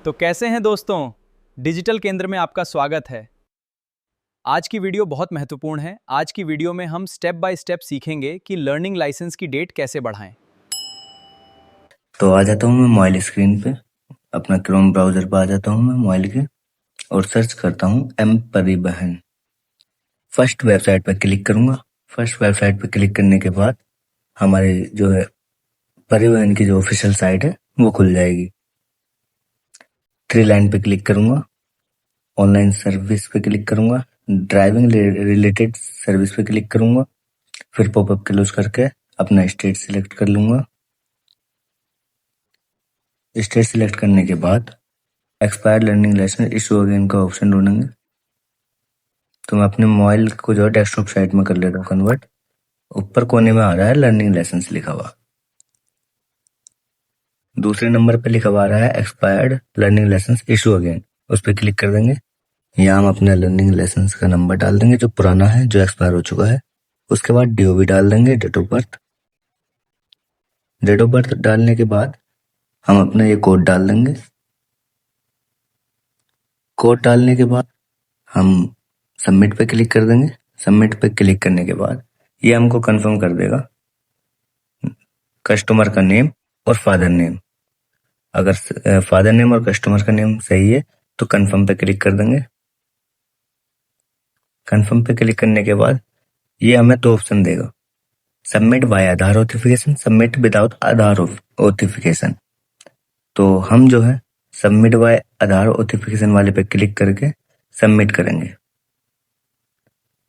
तो कैसे हैं दोस्तों? डिजिटल केंद्र में आपका स्वागत है। आज की वीडियो बहुत महत्वपूर्ण है। आज की वीडियो में हम स्टेप बाय स्टेप सीखेंगे कि लर्निंग लाइसेंस की डेट कैसे बढ़ाएं। तो आ जाता हूँ मैं मोबाइल स्क्रीन पे, अपना क्रोम ब्राउजर पे आ जाता हूँ मैं मोबाइल के और सर्च करता हूँ एम परिवहन। फर्स्ट वेबसाइट पे क्लिक करूंगा। फर्स्ट वेबसाइट पे क्लिक करने के बाद हमारे जो है परिवहन की जो ऑफिशियल साइट है वो खुल जाएगी। थ्री लाइन पे क्लिक करूंगा, ऑनलाइन सर्विस पे क्लिक करूंगा, ड्राइविंग रिलेटेड सर्विस पे क्लिक करूंगा, फिर पॉपअप क्लोज करके अपना स्टेट सिलेक्ट कर लूंगा। स्टेट सिलेक्ट करने के बाद expired learning licence issue again का ऑप्शन ढूंढेंगे। तो मैं अपने मोबाइल को जो है डेस्कटॉप साइट में कर लेता हूँ कन्वर्ट। ऊपर कोने में आ रहा है लर्निंग लाइसेंस लिखा हुआ। दूसरे नंबर पे लिखा हुआ आ रहा है expired learning licence issue again, उस पर क्लिक कर देंगे। यहाँ हम अपने लर्निंग लाइसेंस का नंबर डाल देंगे जो पुराना है, जो एक्सपायर हो चुका है। उसके बाद डीओबी डाल देंगे, date of birth. Date of birth डालने के बाद हम अपना ये कोड डाल देंगे। कोड डालने के बाद हम सबमिट पे क्लिक कर देंगे। सबमिट पे क्लिक करने के बाद ये हमको कंफर्म कर देगा कस्टमर का नेम और फादर नेम। अगर फादर नेम और कस्टमर का नेम सही है तो कंफर्म पे क्लिक कर देंगे। कंफर्म पे क्लिक करने के बाद ये हमें दो ऑप्शन देगा, submit by Aadhaar authentication, submit without Aadhaar authentication. तो हम जो है सबमिट बाय आधार ऑथेंटिफिकेशन वाले पे क्लिक करके सबमिट करेंगे।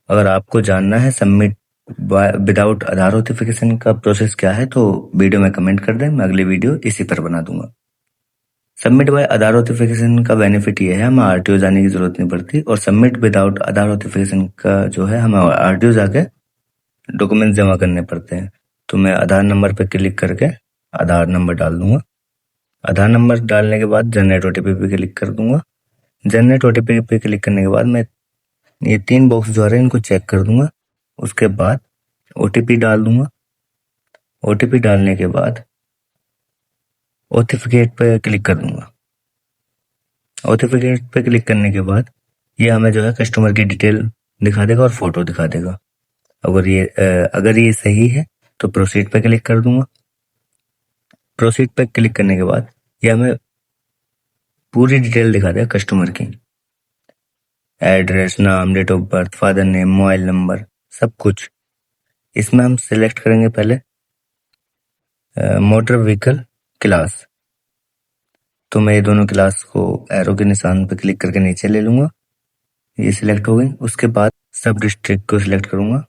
अगर आपको जानना है सबमिट विदाउट आधार ऑथेंटिफिकेशन का प्रोसेस क्या है तो वीडियो में कमेंट कर दें, मैं अगली वीडियो इसी पर बना दूंगा। सबमिट बाय आधार ऑथेंटिफिकेशन का बेनिफिट ये है हमें आरटीओ जाने की जरूरत नहीं पड़ती, और सबमिट विदाउट आधार ऑथेंटिफिकेशन का जो है हमें आरटीओ जाके डॉक्यूमेंट जमा करने पड़ते हैं। तो मैं आधार नंबर पे क्लिक करके आधार नंबर डाल दूंगा। आधार नंबर डालने के बाद जनरेट ओटीपी पे क्लिक कर दूंगा। जनरेट ओटीपी पे क्लिक करने के बाद मैं ये तीन बॉक्स जो आ रहे हैं इनको चेक कर दूंगा। उसके बाद ओटीपी डाल दूंगा। ओटीपी डालने के बाद ऑथेंटिकेट पे क्लिक कर दूंगा। ऑथेंटिकेट पे क्लिक करने के बाद ये हमें जो है कस्टमर की डिटेल दिखा देगा और फोटो दिखा देगा। अगर ये सही है तो प्रोसीड पे क्लिक कर दूंगा। प्रोसीड पे क्लिक करने के बाद ये हमें पूरी डिटेल दिखा देगा कस्टमर की, एड्रेस, नाम, date of birth, father name, mobile number, सब कुछ। इसमें हम सिलेक्ट करेंगे पहले मोटर व्हीकल क्लास। तो मैं ये दोनों क्लास को एरो के निशान पे क्लिक करके नीचे ले लूंगा, ये सिलेक्ट हो गई। उसके बाद सब डिस्ट्रिक्ट को सिलेक्ट करूंगा।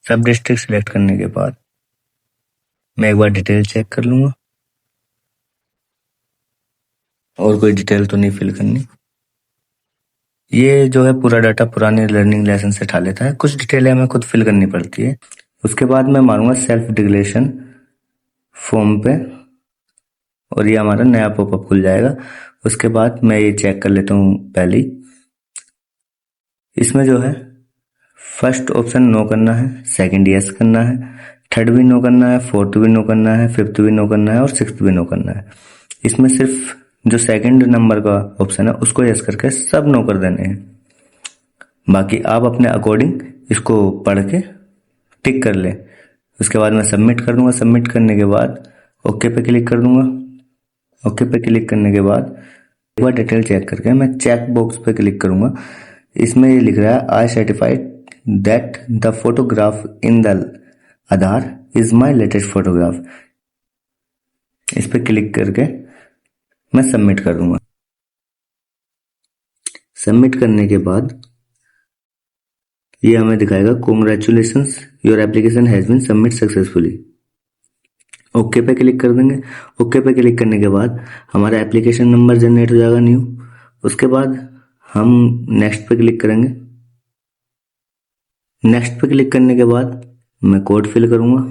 सब डिस्ट्रिक्ट सिलेक्ट करने के बाद मैं एक बार डिटेल चेक कर लूंगा, और कोई डिटेल तो नहीं फिल करनी। ये जो है पूरा डाटा पुराने लर्निंग लाइसेंस से उठा लेता है, कुछ डिटेलें हमें खुद फिल करनी पड़ती है। उसके बाद मैं मारूंगा सेल्फ डिक्लेरेशन फॉर्म पे, और ये हमारा नया पॉपअप खुल जाएगा। उसके बाद मैं ये चेक कर लेता हूँ पहले ही। इसमें जो है फर्स्ट ऑप्शन नो करना है, सेकंड यस करना है, थर्ड भी नो करना है, फोर्थ भी नो करना है, फिफ्थ भी नो करना है और सिक्स्थ भी नो करना है। इसमें सिर्फ जो सेकंड नंबर का ऑप्शन है उसको यस करके सब नो कर देने हैं। बाकी आप अपने अकॉर्डिंग इसको पढ़ के टिक कर लें। उसके बाद मैं सबमिट कर दूंगा। सबमिट करने के बाद ओके पे क्लिक कर दूंगा। ओके पे क्लिक करने के बाद एक बार डिटेल चेक करके मैं चेक बॉक्स पे क्लिक करूंगा। इसमें ये लिख रहा है आई certified that the photograph in the Aadhaar is my latest photograph. इस पे क्लिक करके मैं सबमिट कर दूंगा। सबमिट करने के बाद ये हमें दिखाएगा congratulations your application has been submit successfully. Okay पे क्लिक कर देंगे। ओके पे क्लिक करने के बाद हमारा एप्लीकेशन नंबर जनरेट हो जाएगा न्यू। उसके बाद हम नेक्स्ट पे क्लिक करेंगे। नेक्स्ट पे क्लिक करने के बाद मैं कोड फिल करूंगा।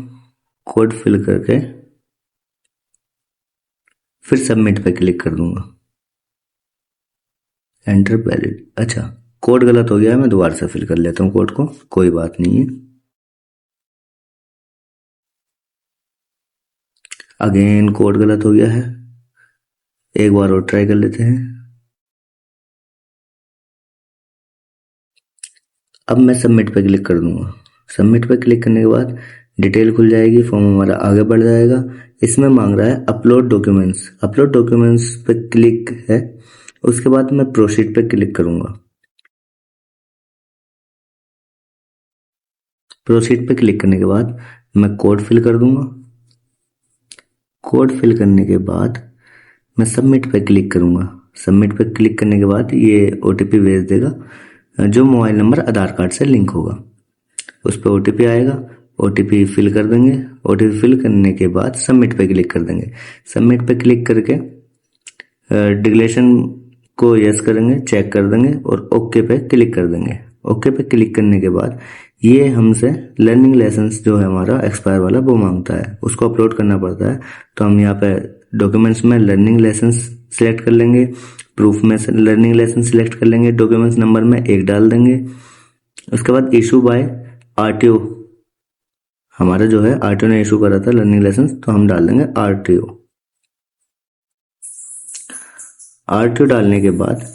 कोड फिल करके फिर सबमिट पे क्लिक कर दूंगा। Enter valid. अच्छा, कोड गलत हो गया है, मैं दोबारा से फिल कर लेता हूँ कोड को, कोई बात नहीं है। अगेन कोड गलत हो गया है। एक बार और ट्राई कर लेते हैं। अब मैं सबमिट पे क्लिक कर दूंगा। सबमिट पे क्लिक करने के बाद डिटेल खुल जाएगी, फॉर्म हमारा आगे बढ़ जाएगा। इसमें मांग रहा है अपलोड डॉक्यूमेंट्स। अपलोड डॉक्यूमेंट्स पे क्लिक है, उसके बाद मैं प्रोसीड पे क्लिक करूंगा। प्रोसीड पे क्लिक करने के बाद मैं कोड फिल कर दूंगा। कोड फिल करने के बाद मैं सबमिट पे क्लिक करूंगा। सबमिट पे क्लिक करने के बाद ये ओटीपी भेज देगा, जो मोबाइल नंबर आधार कार्ड से लिंक होगा उस पर ओटीपी आएगा। ओटीपी फिल कर देंगे। ओटीपी फिल करने के बाद सबमिट पे क्लिक कर देंगे। सबमिट पे क्लिक करके डिक्लेरेशन को यस करेंगे, चेक कर देंगे और ओके पे क्लिक कर देंगे। ओके पे क्लिक करने के बाद ये हमसे लर्निंग लाइसेंस जो है हमारा एक्सपायर वाला वो मांगता है, उसको अपलोड करना पड़ता है। तो हम यहाँ पे डॉक्यूमेंट्स में लर्निंग लाइसेंस सिलेक्ट कर लेंगे, प्रूफ में लर्निंग लाइसेंस सिलेक्ट कर लेंगे, डॉक्यूमेंट्स नंबर में 1 डाल देंगे। उसके बाद इशू बाय आरटीओ, हमारा जो है आरटीओ ने इशू करा था लर्निंग लाइसेंस, तो हम डाल देंगे आरटीओ। आरटीओ डालने के बाद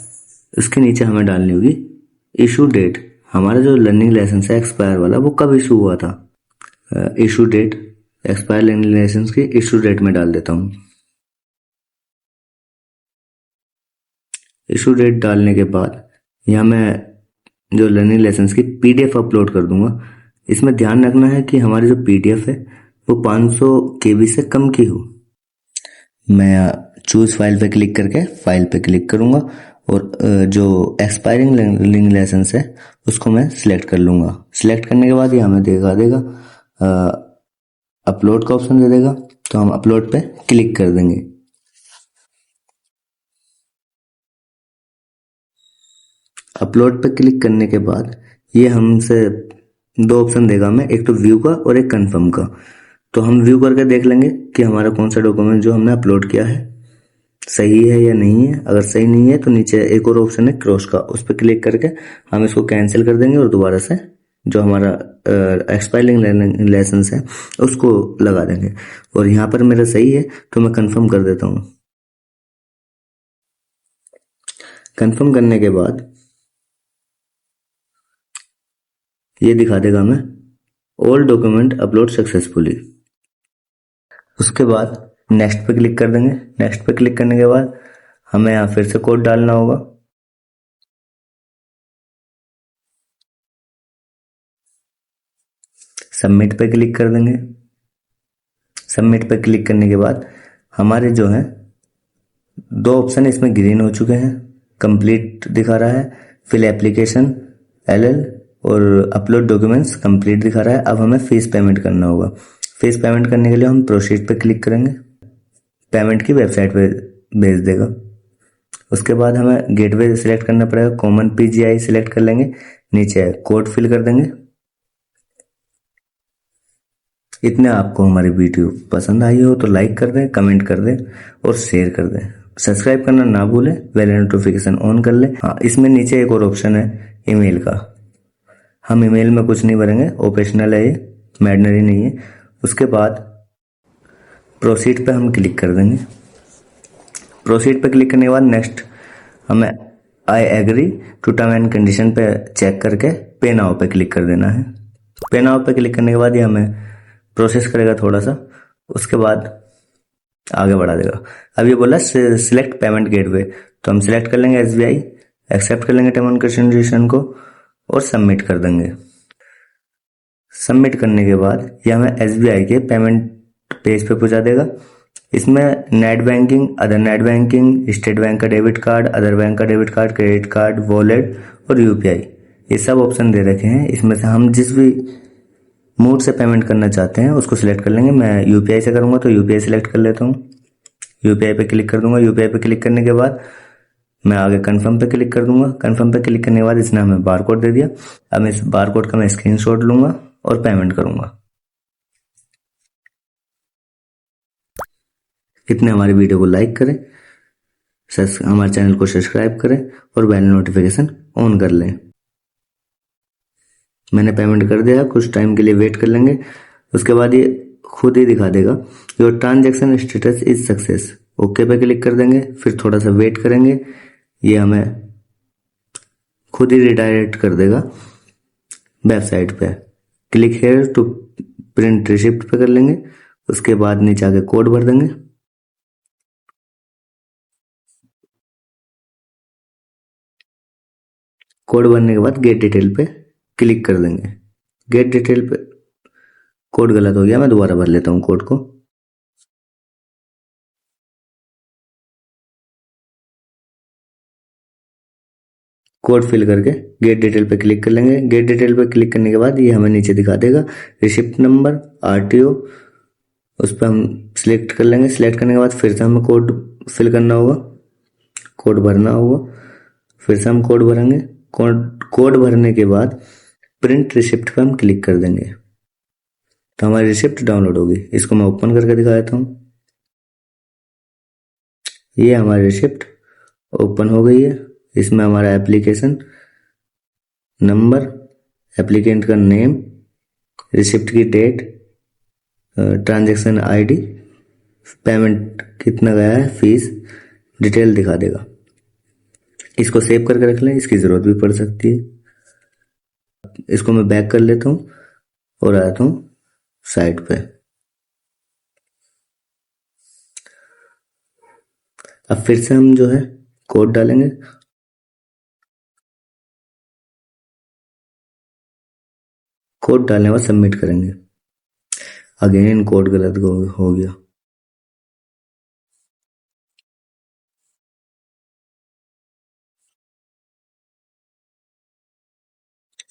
इसके नीचे हमें डालनी होगी इशू डेट। हमारा जो लर्निंग लाइसेंस है एक्सपायर वाला वो कब इशू हुआ था, issue date, expire learning licence की इशू डेट में डाल देता हूँ। इशू डेट डालने के बाद यहाँ मैं जो लर्निंग लाइसेंस की पीडीएफ अपलोड कर दूंगा। इसमें ध्यान रखना है कि हमारी जो पीडीएफ है वो 500 केबी से कम की हो। मैं चूज फाइल पे क्लिक करके फाइल पे क्लिक करूंगा और जो एक्सपायरिंग लर्निंग लाइसेंस है उसको मैं सिलेक्ट कर लूंगा। सिलेक्ट करने के बाद ये हमें दिखा देगा अपलोड का ऑप्शन दे देगा, तो हम अपलोड पे क्लिक कर देंगे। अपलोड पे क्लिक करने के बाद ये हमसे 2 ऑप्शन देगा हमें, एक तो व्यू का और एक कंफर्म का। तो हम व्यू करके देख लेंगे कि हमारा कौन सा डॉक्यूमेंट जो हमने अपलोड किया है सही है या नहीं है। अगर सही नहीं है तो नीचे एक और ऑप्शन है क्रॉस का, उस पर क्लिक करके हम इसको कैंसिल कर देंगे और दोबारा से जो हमारा एक्सपायरिंग लाइसेंस है उसको लगा देंगे। और यहाँ पर मेरा सही है तो मैं कंफर्म कर देता हूँ। कंफर्म करने के बाद ये दिखा देगा हमें ऑल डॉक्यूमेंट अपलोड सक्सेसफुली। उसके बाद नेक्स्ट पे क्लिक कर देंगे। नेक्स्ट पे क्लिक करने के बाद हमें यहाँ फिर से कोड डालना होगा। सबमिट पे क्लिक कर देंगे। सबमिट पे क्लिक करने के बाद हमारे जो है 2 ऑप्शन इसमें ग्रीन हो चुके हैं, कंप्लीट दिखा रहा है, फिल एप्लीकेशन LL और अपलोड डॉक्यूमेंट्स कंप्लीट दिखा रहा है। अब हमें फीस पेमेंट करना होगा। फीस पेमेंट करने के लिए हम प्रोसीड पे क्लिक करेंगे, पेमेंट की वेबसाइट पे भेज देगा। उसके बाद हमें गेटवे सिलेक्ट करना पड़ेगा, कॉमन PGI सिलेक्ट कर लेंगे, नीचे कोड फिल कर देंगे। इतने आपको हमारी वीडियो पसंद आई हो तो लाइक कर दें, कमेंट कर दें और शेयर कर दें। सब्सक्राइब करना ना भूलें, बेल नोटिफिकेशन ऑन कर लें। हाँ, इसमें नीचे एक और ऑप्शन है ईमेल का। हम ईमेल में कुछ नहीं भरेंगे, ऑपरेशनल है, ये मैंडेटरी नहीं है। उसके बाद प्रोसीड पे हम क्लिक कर देंगे। प्रोसीड पे क्लिक करने के बाद नेक्स्ट हमें I agree to term and condition पे चेक करके पे नाउ पे क्लिक कर देना है। पे नाउ पे क्लिक करने के बाद ये हमें प्रोसेस करेगा थोड़ा सा, उसके बाद आगे बढ़ा देगा। अब ये बोला सिलेक्ट पेमेंट गेटवे, तो हम सिलेक्ट कर लेंगे SBI, एक्सेप्ट कर लेंगे टर्म एंड कंडीशन को और सबमिट कर देंगे। सबमिट करने के बाद ये हमें SBI के पेमेंट पेज पे पहुंचा देगा। इसमें net banking, other net banking, state bank का डेबिट कार्ड, अदर बैंक का debit card, credit card, wallet और UPI, ये सब ऑप्शन दे रखे हैं। इसमें से हम जिस भी मोड से पेमेंट करना चाहते हैं उसको सिलेक्ट कर लेंगे। मैं UPI से करूंगा तो UPI सिलेक्ट कर लेता हूँ। UPI पे क्लिक कर दूंगा। UPI पे क्लिक करने के बाद मैं आगे कंफर्म पे क्लिक कर दूंगा। कंफर्म पे क्लिक करने के बाद इसने हमें बारकोड दे दिया। अब इस बारकोड का मैं स्क्रीनशॉट लूंगा और पेमेंट करूंगा। इतने हमारी वीडियो को लाइक करें, हमारे चैनल को सब्सक्राइब करें और बेल नोटिफिकेशन ऑन कर लें। मैंने पेमेंट कर दिया, कुछ टाइम के लिए वेट कर लेंगे। उसके बाद ये खुद ही दिखा देगा your transaction status is success. Okay पे क्लिक कर देंगे, फिर थोड़ा सा वेट करेंगे, ये हमें खुद ही रिडायरेक्ट कर देगा वेबसाइट पे। Click here to print receipt पे कर लेंगे, उसके बाद नीचे आके कोड भर देंगे। कोड भरने के बाद गेट डिटेल पे क्लिक कर देंगे। गेट डिटेल पे कोड गलत हो गया, मैं दोबारा भर लेता हूँ कोड को। कोड फिल करके गेट डिटेल पे क्लिक कर लेंगे। गेट डिटेल पे क्लिक करने के बाद ये हमें नीचे दिखा देगा रिसिप्ट नंबर, आरटीओ, उस पर हम सिलेक्ट कर लेंगे। सिलेक्ट करने के बाद फिर से हमें कोड फिल करना होगा, कोड भरना होगा, फिर से हम कोड भरेंगे। कोड भरने के बाद प्रिंट रिसिप्ट पे हम क्लिक कर देंगे तो हमारी रिसिप्ट डाउनलोड होगी। इसको मैं ओपन करके दिखा देता हूँ। ये हमारी रिसिप्ट ओपन हो गई है। इसमें हमारा एप्लीकेशन नंबर, एप्लीकेंट का नेम, रिसिप्ट की डेट, ट्रांजैक्शन आईडी, पेमेंट कितना गया है, फीस, डिटेल दिखा देगा। इसको सेव करके रख लें, इसकी जरूरत भी पड़ सकती है। इसको मैं बैक कर लेता हूँ और आता हूँ साइट पे। अब फिर से हम जो है कोड डालेंगे। कोड डालने के बाद सबमिट करेंगे। अगेन कोड गलत हो गया।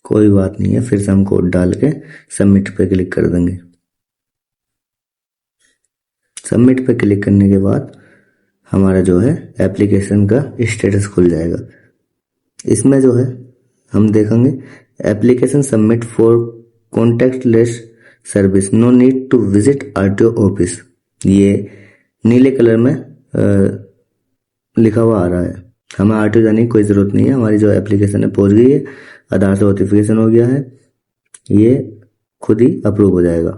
कोई बात नहीं है, फिर से हम कोड डाल के सबमिट पे क्लिक कर देंगे। सबमिट पे क्लिक करने के बाद हमारा जो है एप्लीकेशन का स्टेटस खुल जाएगा। इसमें जो है हम देखेंगे application submit for contactless service, no need to visit RTO office. ये नीले कलर में लिखा हुआ आ रहा है। हमें आरटीओ जाने की कोई ज़रूरत नहीं है, हमारी जो एप्लीकेशन है पहुंच गई है, आधार से ऑथेंटिफिकेशन हो गया है, ये खुद ही अप्रूव हो जाएगा।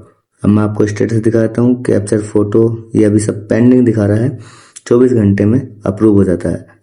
अब मैं आपको स्टेटस दिखाता हूँ, कैप्चर फोटो, ये अभी सब पेंडिंग दिखा रहा है, 24 घंटे में अप्रूव हो जाता है।